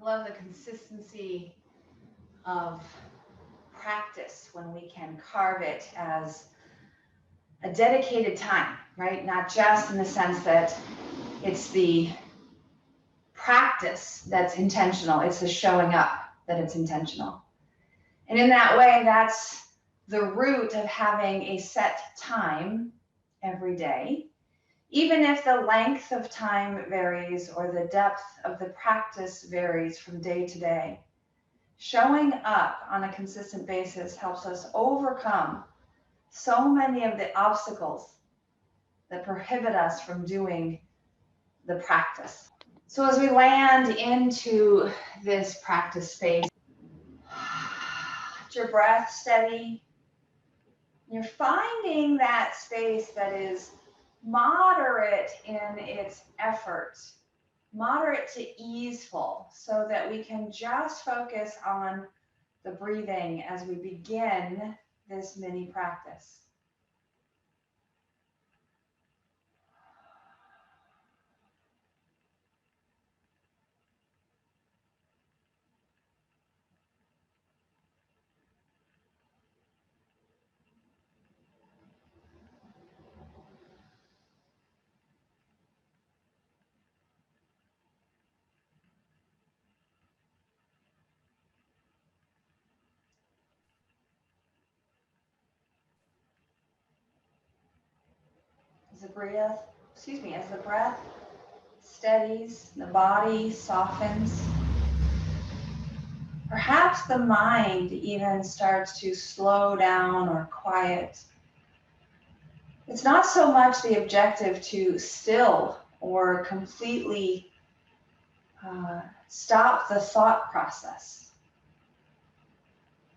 love the consistency of practice when we can carve it as a dedicated time, right? Not just in the sense that it's the practice that's intentional, it's the showing up that it's intentional. And in that way, that's the root of having a set time every day. Even if the length of time varies or the depth of the practice varies from day to day, showing up on a consistent basis helps us overcome so many of the obstacles that prohibit us from doing the practice. So as we land into this practice space, your breath steady. You're finding that space that is moderate in its effort, moderate to easeful, so that we can just focus on the breathing as we begin this mini practice. As the breath steadies, the body softens. Perhaps the mind even starts to slow down or quiet. It's not so much the objective to still or completely stop the thought process,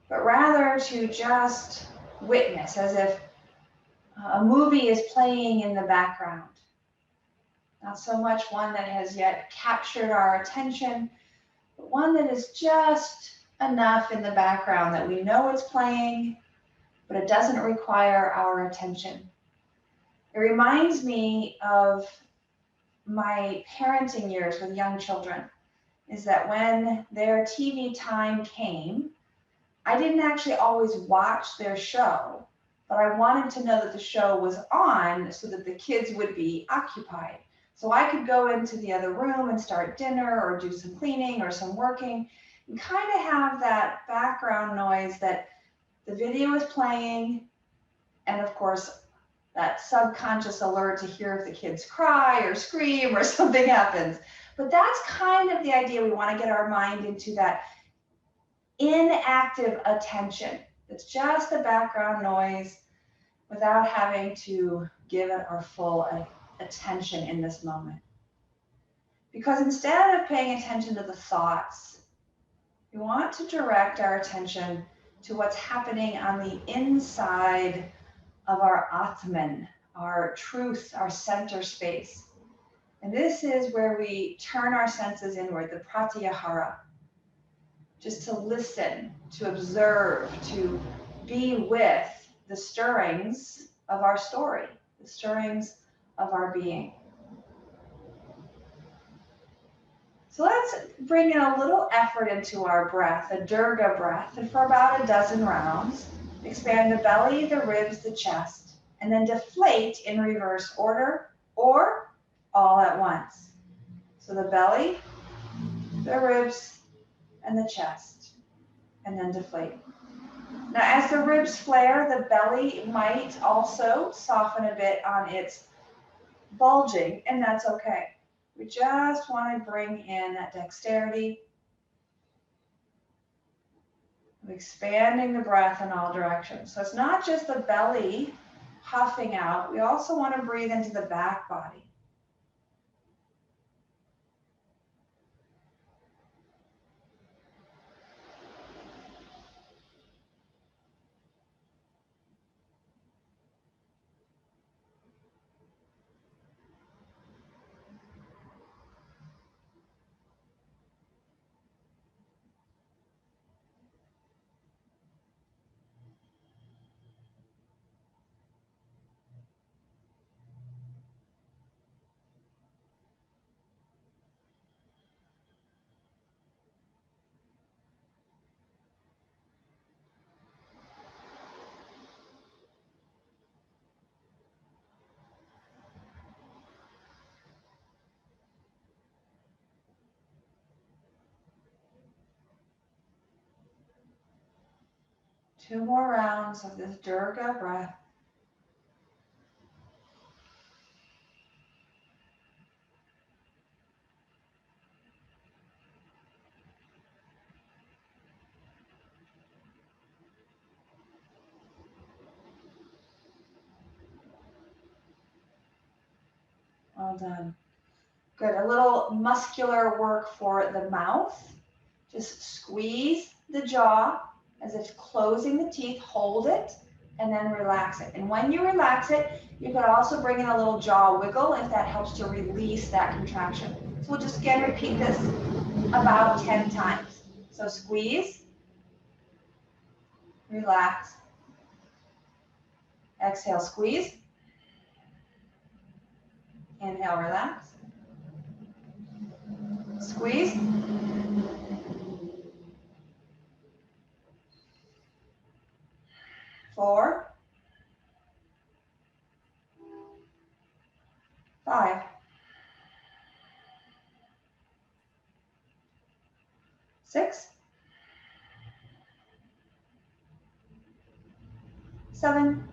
but rather to just witness, as if a movie is playing in the background. Not so much one that has yet captured our attention, but one that is just enough in the background that we know it's playing, but it doesn't require our attention. It reminds me of my parenting years with young children, is that when their TV time came, I didn't actually always watch their show, but I wanted to know that the show was on so that the kids would be occupied. So I could go into the other room and start dinner or do some cleaning or some working and kind of have that background noise that the video is playing, and of course that subconscious alert to hear if the kids cry or scream or something happens. But that's kind of the idea. We want to get our mind into that inactive attention. It's just the background noise without having to give it our full attention in this moment. Because instead of paying attention to the thoughts, we want to direct our attention to what's happening on the inside of our Atman, our truth, our center space. And this is where we turn our senses inward, the pratyahara, just to listen, to observe, to be with the stirrings of our story, the stirrings of our being. So let's bring in a little effort into our breath, a Durga breath, and for about a dozen rounds, expand the belly, the ribs, the chest, and then deflate in reverse order or all at once. So the belly, the ribs, and the chest, and then deflate. Now, as the ribs flare, the belly might also soften a bit on its bulging, and that's okay. We just want to bring in that dexterity of expanding the breath in all directions. So it's not just the belly puffing out. We also want to breathe into the back body. 2 more rounds of this Durga breath. Well done. Good. A little muscular work for the mouth. Just squeeze the jaw as if closing the teeth, hold it, and then relax it. And when you relax it, you could also bring in a little jaw wiggle if that helps to release that contraction. So we'll just again repeat this about 10 times. So squeeze, relax, exhale, squeeze, inhale, relax, squeeze, 4, 5, 6, 7,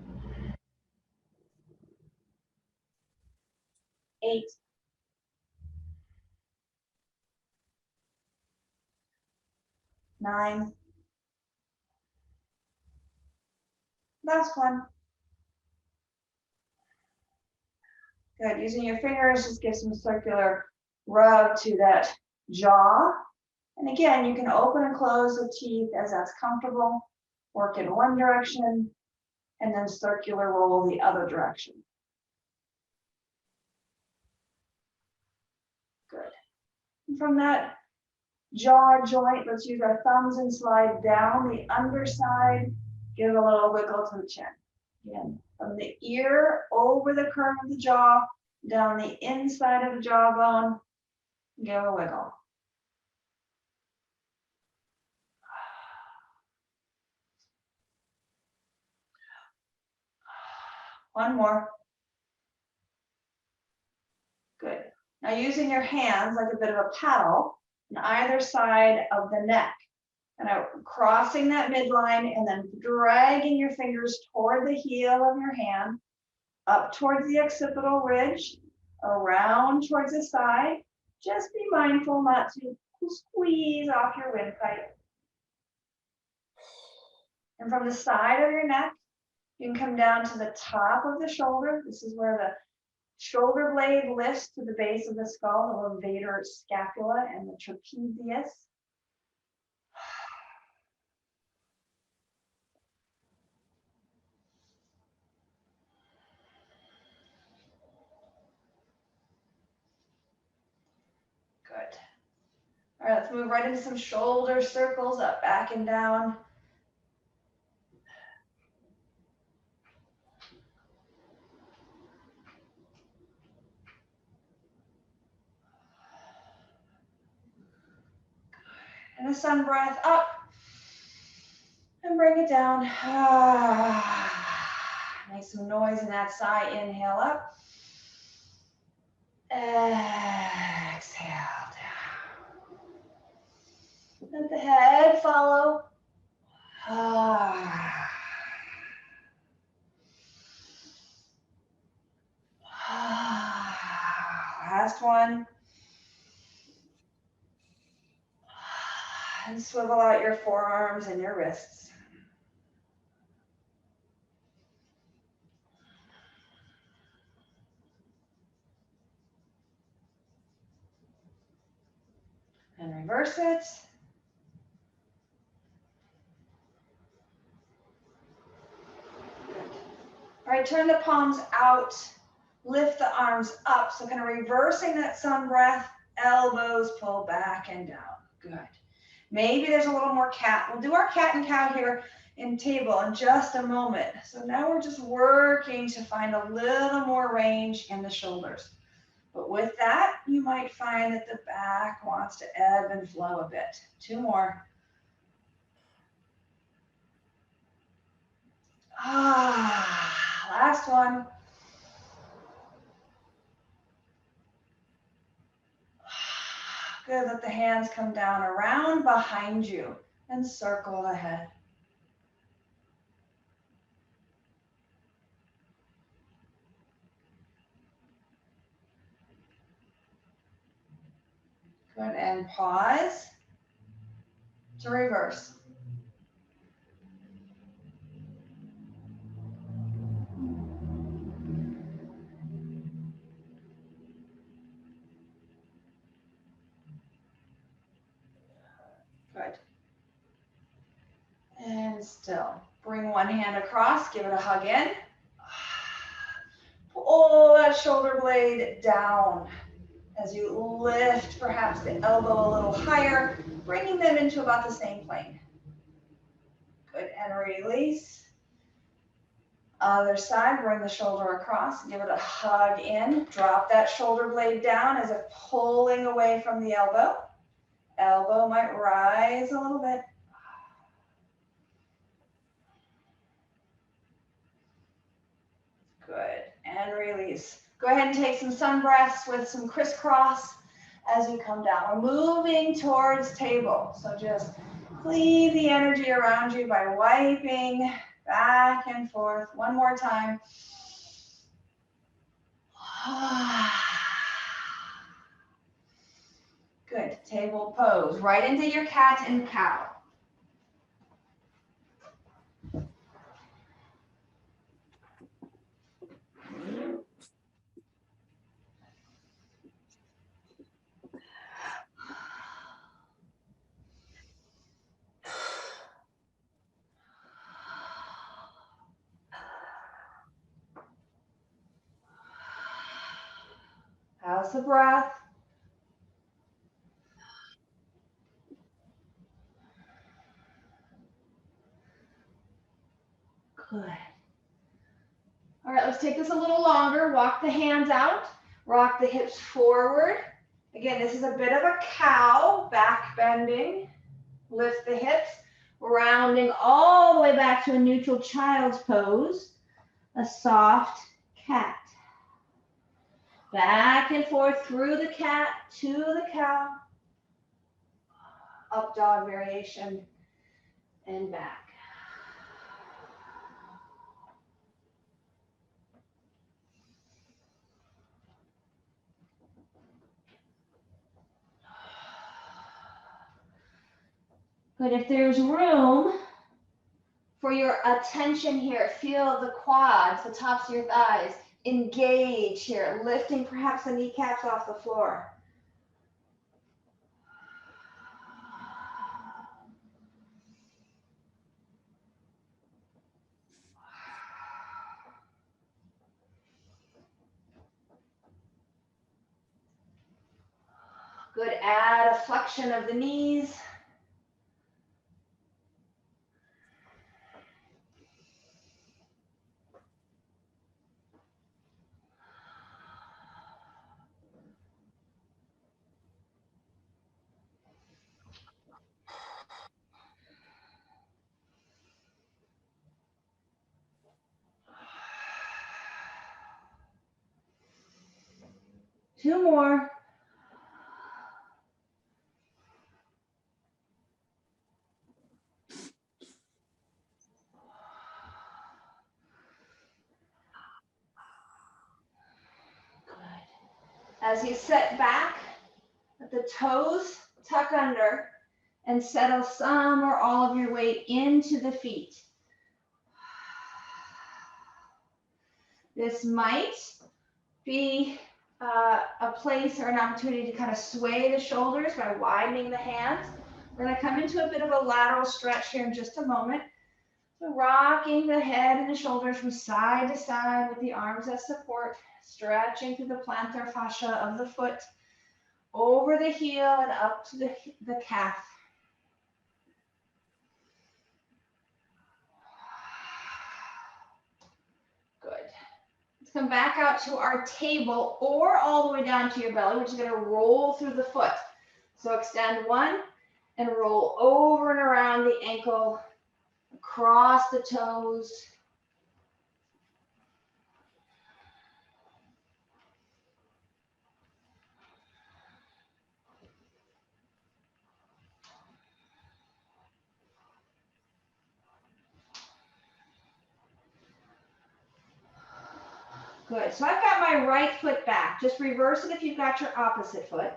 8, 9, last one. Good. Using your fingers, just give some circular rub to that jaw. And again, you can open and close the teeth as that's comfortable. Work in one direction and then circular roll the other direction. Good. And from that jaw joint, let's use our thumbs and slide down the underside. Give a little wiggle to the chin. Again, from the ear over the curve of the jaw, down the inside of the jawbone, give a wiggle. One more. Good. Now using your hands like a bit of a paddle on either side of the neck. And crossing that midline and then dragging your fingers toward the heel of your hand, up towards the occipital ridge, around towards the side. Just be mindful not to squeeze off your windpipe. And from the side of your neck, you can come down to the top of the shoulder. This is where the shoulder blade lifts to the base of the skull, the levator scapula and the trapezius. Good. All right, let's move right into some shoulder circles, up, back, and down. And a sun breath up. And bring it down. Make some noise in that sigh. Inhale up. Exhale down. Let the head follow. Last one. And swivel out your forearms and your wrists. And reverse it. Good. All right, turn the palms out. Lift the arms up. So kind of reversing that sun breath. Elbows pull back and down. Good. Maybe there's a little more cat. We'll do our cat and cow here in table in just a moment. So now we're just working to find a little more range in the shoulders. But with that, you might find that the back wants to ebb and flow a bit. 2 more. Last one. Good, let the hands come down around behind you and circle the head. Good, and pause to reverse. Good. And still. Bring one hand across, give it a hug in. Pull that shoulder blade down as you lift perhaps the elbow a little higher, bringing them into about the same plane. Good, and release. Other side, bring the shoulder across, give it a hug in, drop that shoulder blade down as if pulling away from the elbow. Elbow might rise a little bit. Good, and release. Go ahead and take some sun breaths with some crisscross as you come down. We're moving towards table, so just clean the energy around you by wiping back and forth. One more time. Good, table pose. Right into your cat and cow. How's the breath? Good. All right, let's take this a little longer. Walk the hands out. Rock the hips forward. Again, this is a bit of a cow, back bending. Lift the hips, rounding all the way back to a neutral child's pose. A soft cat. Back and forth through the cat to the cow. Up dog variation and back. But if there's room for your attention here, feel the quads, the tops of your thighs, engage here, lifting perhaps the kneecaps off the floor. Good, add a flexion of the knees. Two more. Good. As you sit back, let the toes tuck under and settle some or all of your weight into the feet. This might be a place or an opportunity to kind of sway the shoulders by widening the hands. We're going to come into a bit of a lateral stretch here in just a moment. So rocking the head and the shoulders from side to side with the arms as support, stretching through the plantar fascia of the foot, over the heel and up to the calf. Good. Let's come back out to our table or all the way down to your belly. We're just going to roll through the foot. So extend one and roll over and around the ankle, across the toes. Good. So I've got my right foot back. Just reverse it if you've got your opposite foot.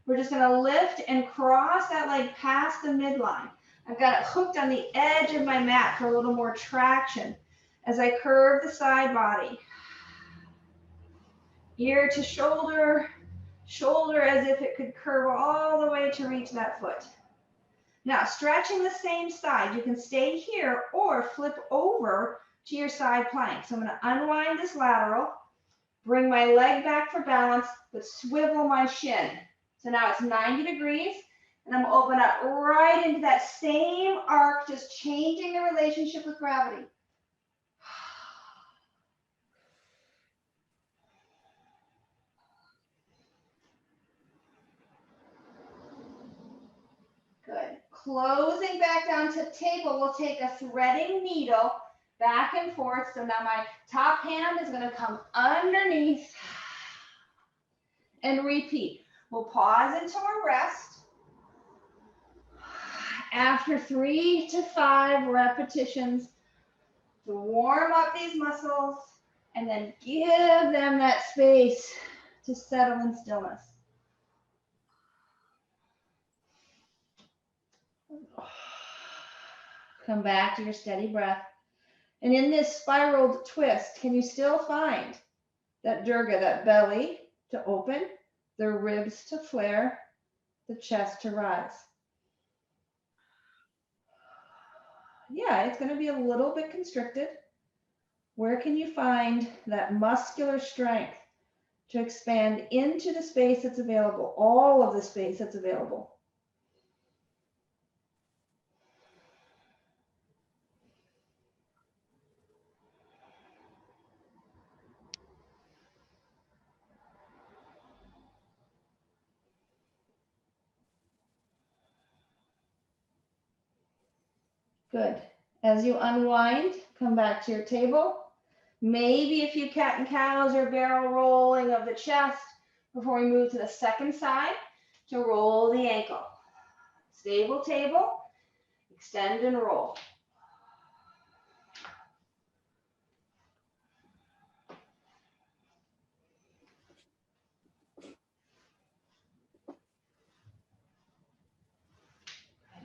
We're just gonna lift and cross that leg past the midline. I've got it hooked on the edge of my mat for a little more traction as I curve the side body. Ear to shoulder, shoulder as if it could curve all the way to reach that foot. Now, stretching the same side, you can stay here or flip over to your side plank. So I'm going to unwind this lateral, bring my leg back for balance, but swivel my shin. So now it's 90 degrees, and I'm going to open up right into that same arc, just changing the relationship with gravity. Good. Closing back down to table, we'll take a threading needle back and forth. So now my top hand is going to come underneath and repeat. We'll pause into a rest. After 3 to 5 repetitions to warm up these muscles and then give them that space to settle in stillness. Come back to your steady breath. And in this spiraled twist, can you still find that Durga, that belly to open, the ribs to flare, the chest to rise? Yeah, it's going to be a little bit constricted. Where can you find that muscular strength to expand into the space that's available, all of the space that's available? Good. As you unwind, come back to your table. Maybe a few cat and cows or barrel rolling of the chest before we move to the second side to roll the ankle. Stable table, extend and roll.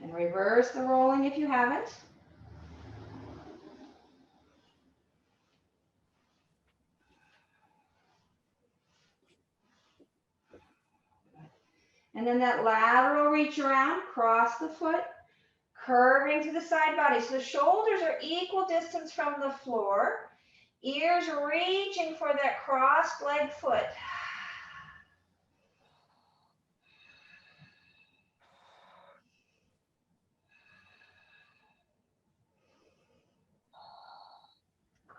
And reverse the rolling if you haven't. And then that lateral reach around, cross the foot, curving to the side body. So the shoulders are equal distance from the floor. Ears reaching for that crossed leg foot.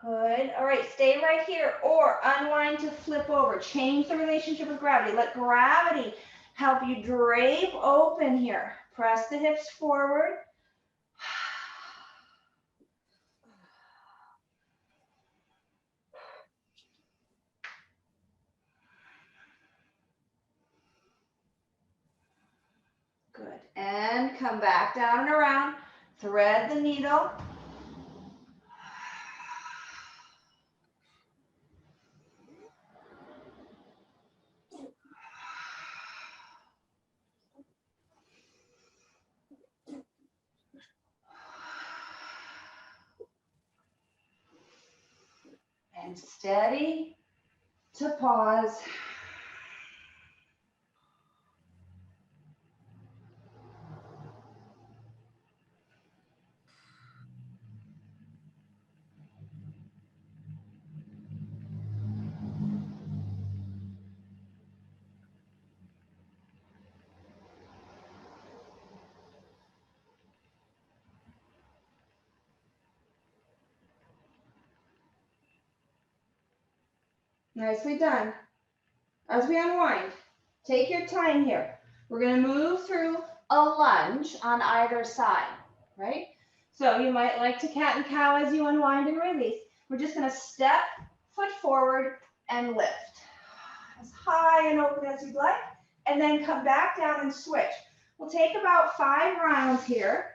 Good. All right, stay right here or unwind to flip over. Change the relationship with gravity. Let gravity help you drape open here. Press the hips forward. Good. And come back down and around. Thread the needle. And steady to pause. Nicely done. As we unwind, take your time here. We're going to move through a lunge on either side, right? So you might like to cat and cow as you unwind and release. We're just going to step foot forward and lift as high and open as you'd like, and then come back down and switch. We'll take about 5 rounds here.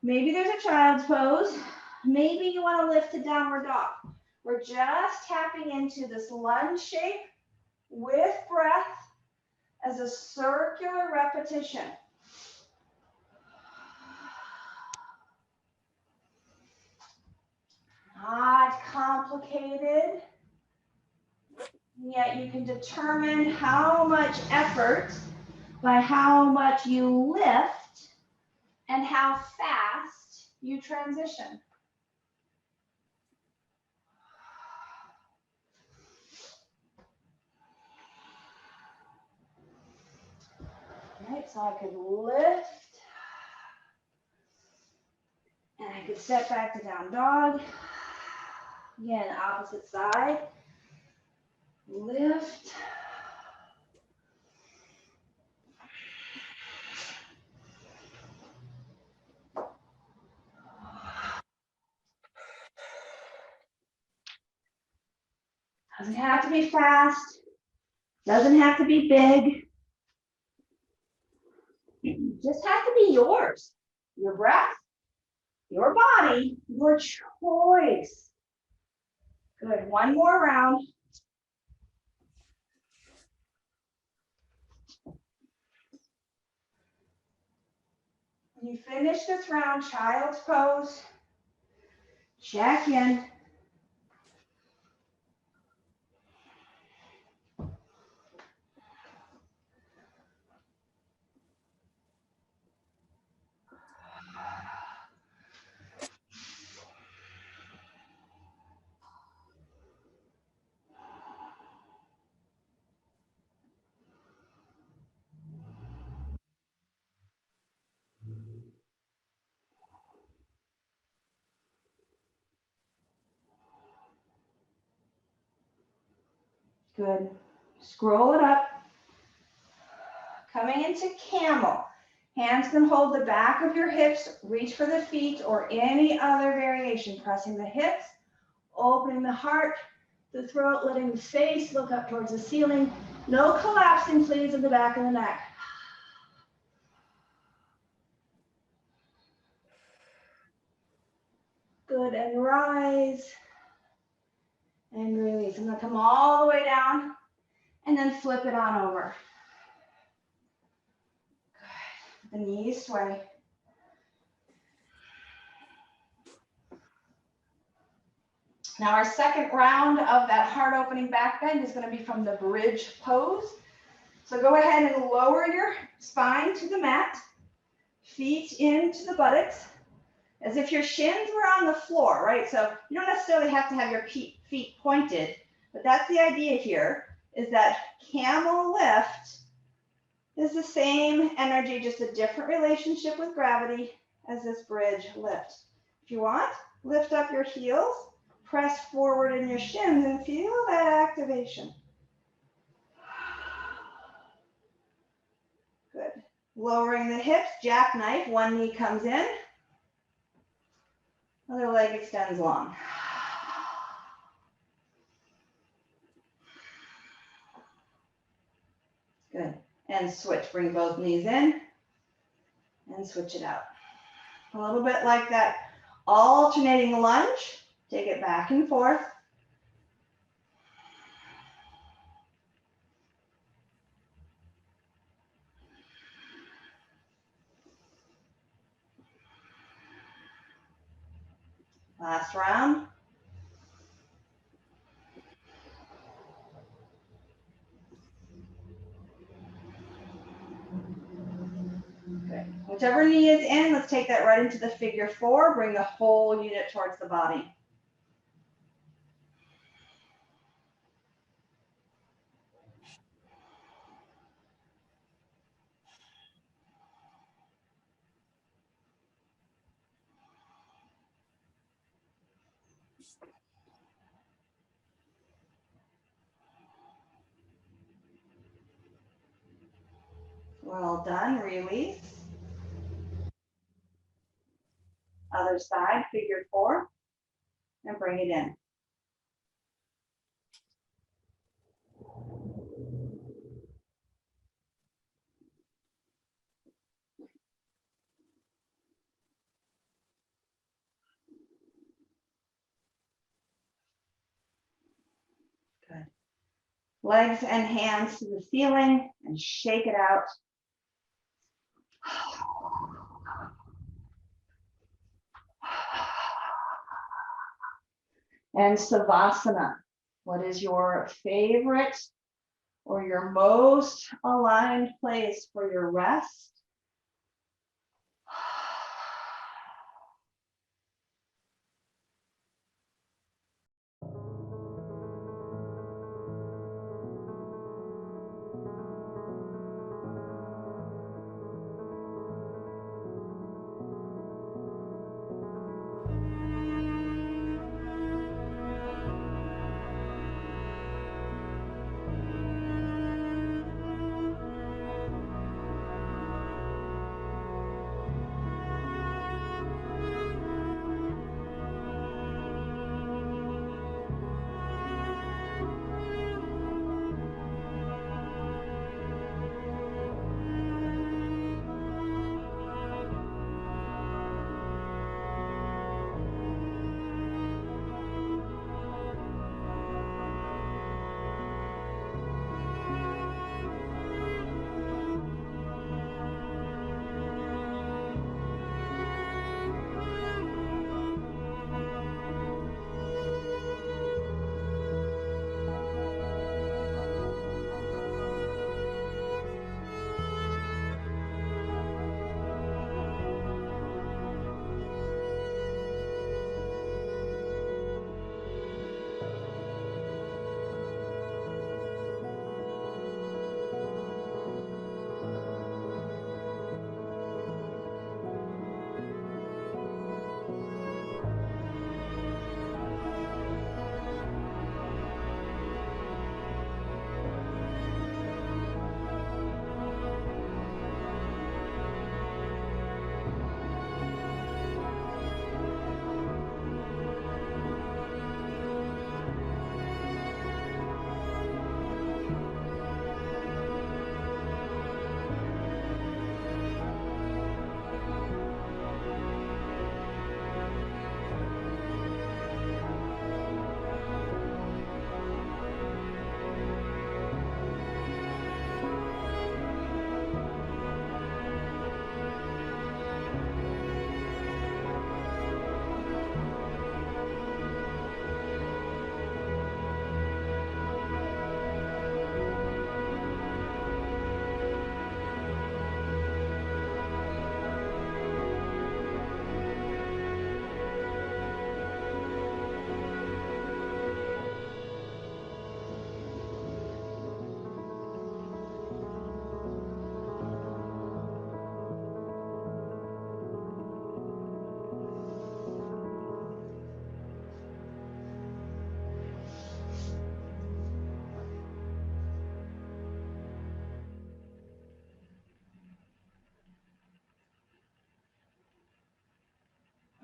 Maybe there's a child's pose. Maybe you want to lift to downward dog. We're just tapping into this lunge shape with breath as a circular repetition. Not complicated, yet you can determine how much effort by how much you lift and how fast you transition. Right, so I could lift, and I could step back to down dog. Again, opposite side. Lift. Doesn't have to be fast. Doesn't have to be big. It just has to be yours. Your breath, your body, your choice. Good. One more round. When you finish this round, child's pose. Check in. Good. Scroll it up. Coming into camel. Hands can hold the back of your hips, reach for the feet or any other variation. Pressing the hips, opening the heart, the throat, letting the face look up towards the ceiling. No collapsing, please, of the back of the neck. Good, and rise. And release. I'm gonna come all the way down and then flip it on over. Good. The knees sway. Now our second round of that heart opening back bend is going to be from the bridge pose. So go ahead and lower your spine to the mat, feet into the buttocks, as if your shins were on the floor, right? So you don't necessarily have to have your feet pointed, but that's the idea here, is that camel lift is the same energy, just a different relationship with gravity as this bridge lift. If you want, lift up your heels, press forward in your shins and feel that activation. Good. Lowering the hips, jackknife, one knee comes in, other leg extends long. Good. And switch, bring both knees in and switch it out. A little bit like that alternating lunge. Take it back and forth. Last round. Good. Whichever knee is in, let's take that right into the figure four. Bring the whole unit towards the body. Well done. Release. Other side, figure four, and bring it in. Good. Legs and hands to the ceiling and shake it out. And Savasana. What is your favorite or your most aligned place for your rest?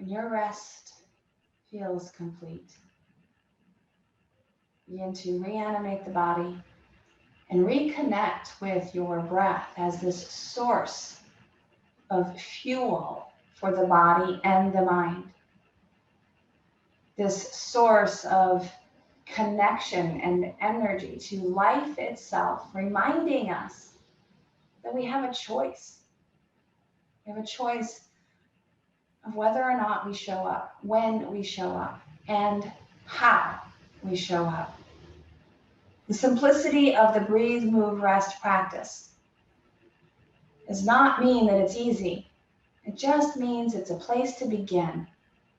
When your rest feels complete, begin to reanimate the body and reconnect with your breath as this source of fuel for the body and the mind. This source of connection and energy to life itself, reminding us that we have a choice. We have a choice of whether or not we show up, when we show up, and how we show up. The simplicity of the breathe, move, rest practice does not mean that it's easy. It just means it's a place to begin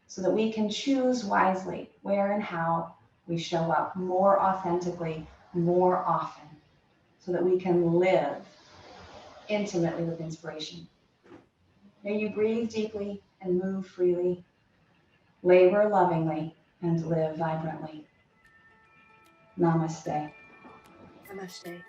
so that we can choose wisely where and how we show up more authentically, more often, so that we can live intimately with inspiration. May you breathe deeply and move freely, labor lovingly, and live vibrantly. Namaste. Namaste.